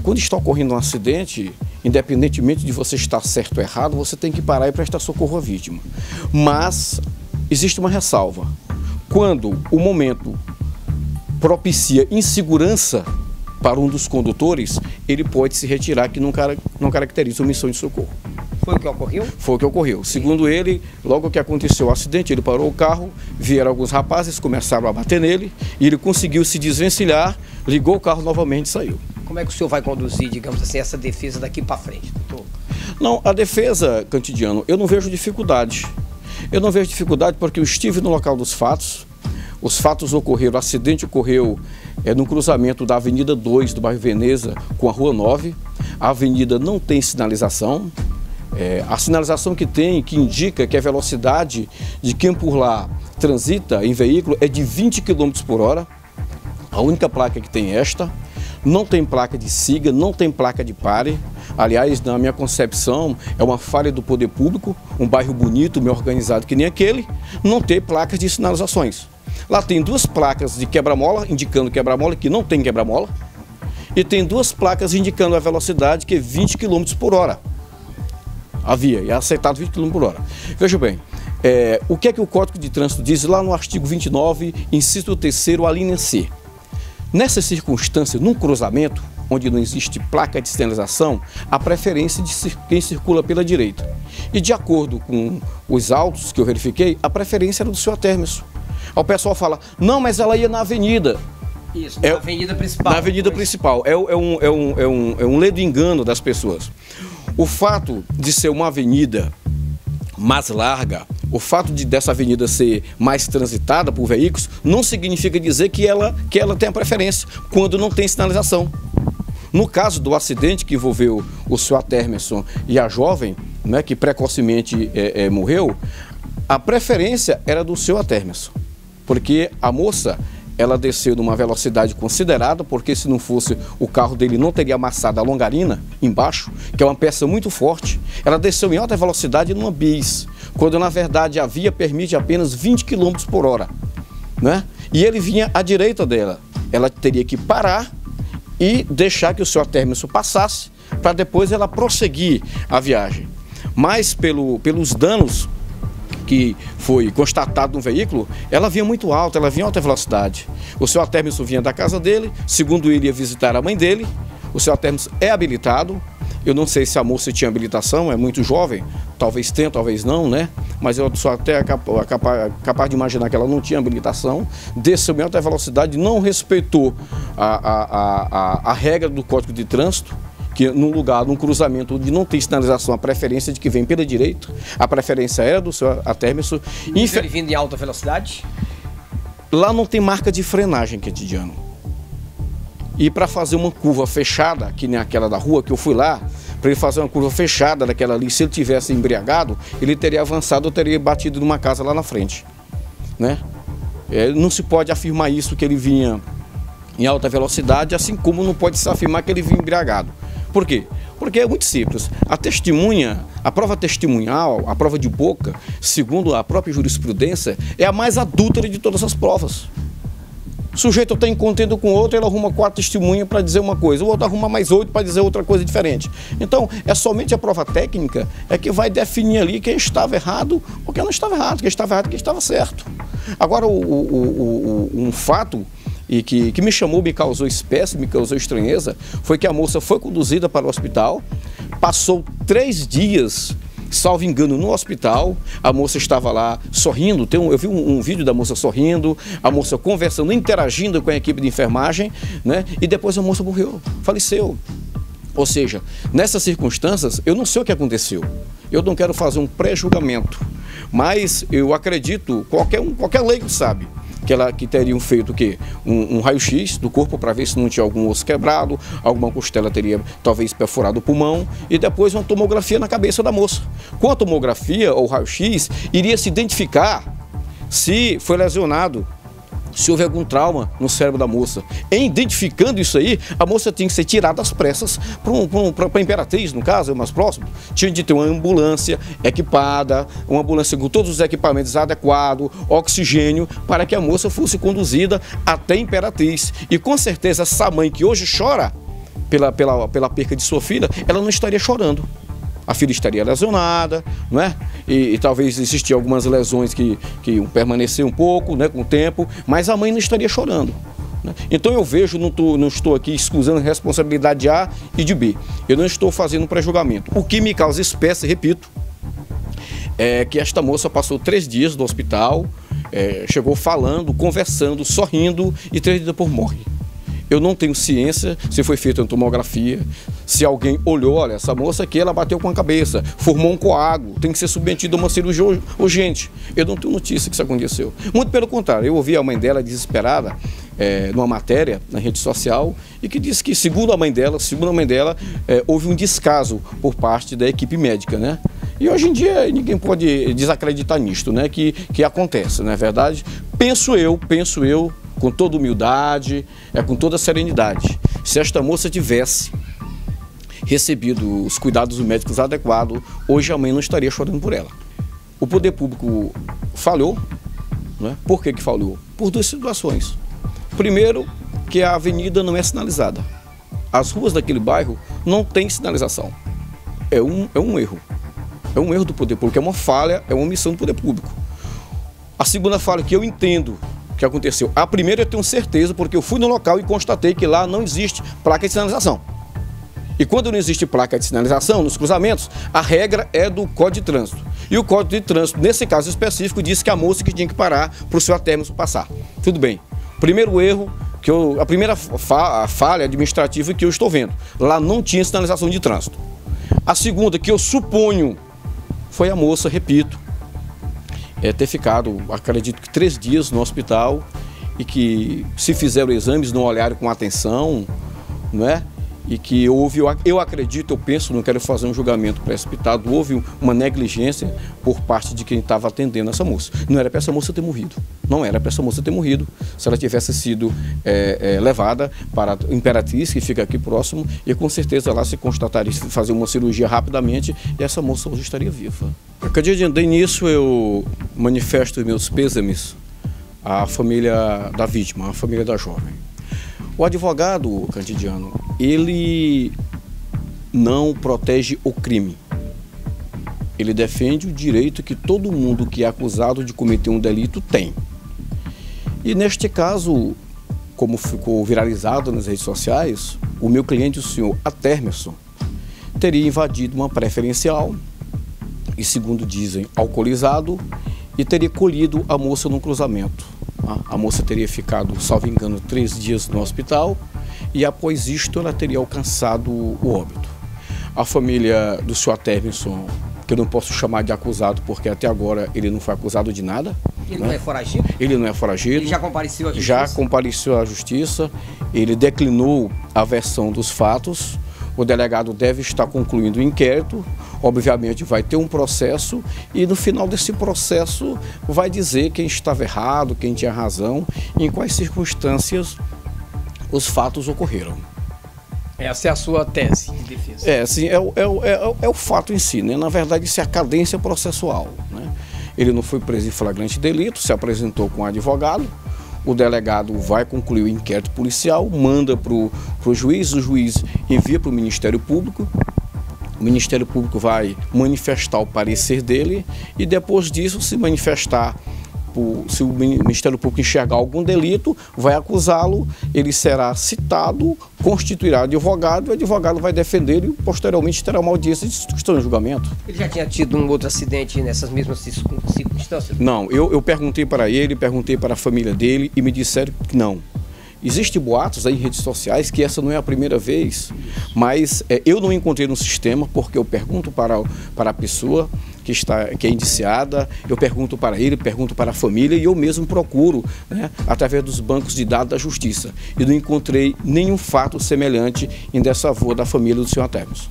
quando está ocorrendo um acidente, independentemente de você estar certo ou errado, você tem que parar e prestar socorro à vítima. Mas existe uma ressalva. Quando o momento propicia insegurança para um dos condutores, ele pode se retirar, que não caracteriza omissão de socorro. Foi o que ocorreu? Foi o que ocorreu. Segundo ele, logo que aconteceu o acidente, ele parou o carro, vieram alguns rapazes, começaram a bater nele, e ele conseguiu se desvencilhar, ligou o carro novamente e saiu. Como é que o senhor vai conduzir, digamos assim, essa defesa daqui para frente, doutor? Não, a defesa, Cantidiano, eu não vejo dificuldade. Eu não vejo dificuldade porque eu estive no local dos fatos. Os fatos ocorreram, o acidente ocorreu no cruzamento da Avenida 2 do bairro Veneza com a Rua 9. A avenida não tem sinalização. A sinalização que tem, que indica que a velocidade de quem por lá transita em veículo é de 20 km por hora. A única placa que tem esta. Não tem placa de siga, não tem placa de pare. Aliás, na minha concepção, é uma falha do poder público, um bairro bonito, bem organizado que nem aquele, não ter placas de sinalizações. Lá tem duas placas de quebra-mola, indicando quebra-mola, que não tem quebra-mola, e tem duas placas indicando a velocidade, que é 20 km por hora. A via, é aceitado 20 km por hora. Veja bem, o que é que o Código de Trânsito diz lá no artigo 29, inciso 3º, a linha C? Nessa circunstância, num cruzamento, onde não existe placa de sinalização, a preferência de quem circula pela direita. E de acordo com os autos que eu verifiquei, a preferência era do seu Atérmisso. Aí o pessoal fala, não, mas ela ia na avenida. Isso, na avenida principal. Na avenida principal. É um ledo engano das pessoas. O fato de ser uma avenida mais larga, o fato dessa avenida ser mais transitada por veículos, não significa dizer que ela tem a preferência, quando não tem sinalização. No caso do acidente que envolveu o seu Atérmisso e a jovem, né, que precocemente morreu, a preferência era do seu Atérmisso, porque a moça, ela desceu numa velocidade considerada, porque se não fosse o carro dele não teria amassado a longarina embaixo, que é uma peça muito forte. Ela desceu em alta velocidade numa bis, quando na verdade a via permite apenas 20 km por hora, né? E ele vinha à direita dela. Ela teria que parar e deixar que o seu Atérmisso passasse, para depois ela prosseguir a viagem. Mas pelos danos que foi constatado no veículo, ela vinha muito alta, ela vinha em alta velocidade. O seu Atérmisso vinha da casa dele, segundo ele ia visitar a mãe dele. O seu Atérmisso é habilitado. Eu não sei se a moça tinha habilitação, é muito jovem, talvez tenha, talvez não, né? Mas eu sou até capaz de imaginar que ela não tinha habilitação, desceu em alta velocidade, não respeitou a regra do Código de Trânsito, que num cruzamento onde não tem sinalização, a preferência de que vem pela direita, a preferência era do seu Atérmisso. Ele vindo em alta velocidade? Lá não tem marca de frenagem, Cantidiano. E para fazer uma curva fechada, que nem aquela da rua, que eu fui lá, para ele fazer uma curva fechada daquela ali, se ele tivesse embriagado, ele teria avançado ou teria batido numa casa lá na frente, né? Não se pode afirmar isso, que ele vinha em alta velocidade, assim como não pode se afirmar que ele vinha embriagado. Por quê? Porque é muito simples. A prova testemunhal, a prova de boca, segundo a própria jurisprudência, é a mais adúltera de todas as provas. O sujeito está em contenda com o outro, ele arruma 4 testemunhas para dizer uma coisa, o outro arruma mais 8 para dizer outra coisa diferente. Então, é somente a prova técnica que vai definir ali quem estava errado ou quem não estava errado, quem estava errado e quem estava certo. Agora, um fato e que me chamou, me causou espécie, me causou estranheza, foi que a moça foi conduzida para o hospital, passou 3 dias, salvo engano, no hospital. A moça estava lá sorrindo, eu vi um vídeo da moça sorrindo, a moça conversando, interagindo com a equipe de enfermagem, né? E depois a moça morreu, faleceu. Ou seja, nessas circunstâncias, eu não sei o que aconteceu. Eu não quero fazer um pré-julgamento, mas eu acredito, qualquer leigo sabe, que teriam feito o quê? Um raio-x do corpo para ver se não tinha algum osso quebrado, alguma costela teria talvez perfurado o pulmão, e depois uma tomografia na cabeça da moça. Com a tomografia ou raio-x, iria se identificar se foi lesionado, se houve algum trauma no cérebro da moça. Em identificando isso aí, a moça tinha que ser tirada às pressas para a Imperatriz, no caso, é mais próximo. Tinha de ter uma ambulância equipada, uma ambulância com todos os equipamentos adequados, oxigênio, para que a moça fosse conduzida até a Imperatriz. E com certeza essa mãe que hoje chora, pela perca de sua filha, ela não estaria chorando. A filha estaria lesionada, não é? E talvez existiam algumas lesões que iam permanecer um pouco, né, com o tempo, mas a mãe não estaria chorando. Né? Então eu vejo, não estou aqui excusando responsabilidade de A e de B. Eu não estou fazendo um pré-julgamento. O que me causa espécie, repito, é que esta moça passou 3 dias no hospital, chegou falando, conversando, sorrindo e 3 dias depois morre. Eu não tenho ciência se foi feita uma tomografia, se alguém olhou, olha, essa moça aqui, ela bateu com a cabeça, formou um coágulo, tem que ser submetida a uma cirurgia urgente. Eu não tenho notícia que isso aconteceu. Muito pelo contrário, eu ouvi a mãe dela desesperada, numa matéria na rede social, e que disse que, segundo a mãe dela, houve um descaso por parte da equipe médica, né? E hoje em dia ninguém pode desacreditar nisto, né? Que acontece, não é verdade? Penso eu, com toda humildade, com toda serenidade, se esta moça tivesse recebido os cuidados médicos adequados, hoje a mãe não estaria chorando por ela. O poder público falhou, né? Por que falhou? Por 2 situações. Primeiro, que a avenida não é sinalizada. As ruas daquele bairro não têm sinalização. É um erro. É um erro do poder público, é uma falha, é uma omissão do poder público. A segunda falha que eu entendo que aconteceu. A primeira eu tenho certeza, porque eu fui no local e constatei que lá não existe placa de sinalização. E quando não existe placa de sinalização nos cruzamentos, a regra é do Código de Trânsito. E o Código de Trânsito, nesse caso específico, disse que a moça que tinha que parar para o seu término passar. Tudo bem. Primeiro erro, a primeira falha administrativa que eu estou vendo. Lá não tinha sinalização de trânsito. A segunda, que eu suponho, foi a moça, repito, ter ficado, acredito que 3 dias no hospital e que, se fizeram exames, não olharam com atenção, não é? E que houve, eu acredito, eu penso, não quero fazer um julgamento precipitado, houve uma negligência por parte de quem estava atendendo essa moça. Não era para essa moça ter morrido, não era para essa moça ter morrido, se ela tivesse sido levada para a Imperatriz, que fica aqui próximo, e com certeza lá se constataria, fazer uma cirurgia rapidamente, e essa moça hoje estaria viva. De início eu manifesto meus pêsames à família da vítima, à família da jovem. O advogado Candidiano, ele não protege o crime. Ele defende o direito que todo mundo que é acusado de cometer um delito tem. E neste caso, como ficou viralizado nas redes sociais, o meu cliente, o senhor Atérmerson, teria invadido uma preferencial e, segundo dizem, alcoolizado, e teria colhido a moça num cruzamento. A moça teria ficado, salvo engano, 3 dias no hospital e após isto ela teria alcançado o óbito. A família do senhor Atérmerson, que eu não posso chamar de acusado porque até agora ele não foi acusado de nada. Ele não é foragido? Ele não é foragido. Ele já compareceu à justiça? Já compareceu à justiça. Ele declinou a versão dos fatos. O delegado deve estar concluindo o inquérito, obviamente vai ter um processo e no final desse processo vai dizer quem estava errado, quem tinha razão, em quais circunstâncias os fatos ocorreram. Essa é a sua tese de defesa? Assim, é o fato em si, né? Na verdade isso é a cadência processual, né? Ele não foi preso em flagrante delito, se apresentou com um advogado, o delegado vai concluir o inquérito policial, manda para o juiz, o juiz envia para o Ministério Público, o Ministério Público vai manifestar o parecer dele e depois disso, se manifestar, se o Ministério Público enxergar algum delito, vai acusá-lo, ele será citado, constituirá advogado, e o advogado vai defender e posteriormente terá uma audiência de instrução em julgamento. Ele já tinha tido um outro acidente nessas mesmas circunstâncias? Não, eu perguntei para ele, perguntei para a família dele e me disseram que não. Existem boatos aí em redes sociais que essa não é a primeira vez, mas eu não encontrei no sistema porque eu pergunto para a pessoa que é indiciada, eu pergunto para ele, pergunto para a família e eu mesmo procuro, né, através dos bancos de dados da Justiça. E não encontrei nenhum fato semelhante em dessa avó da família do senhor Atérmerson.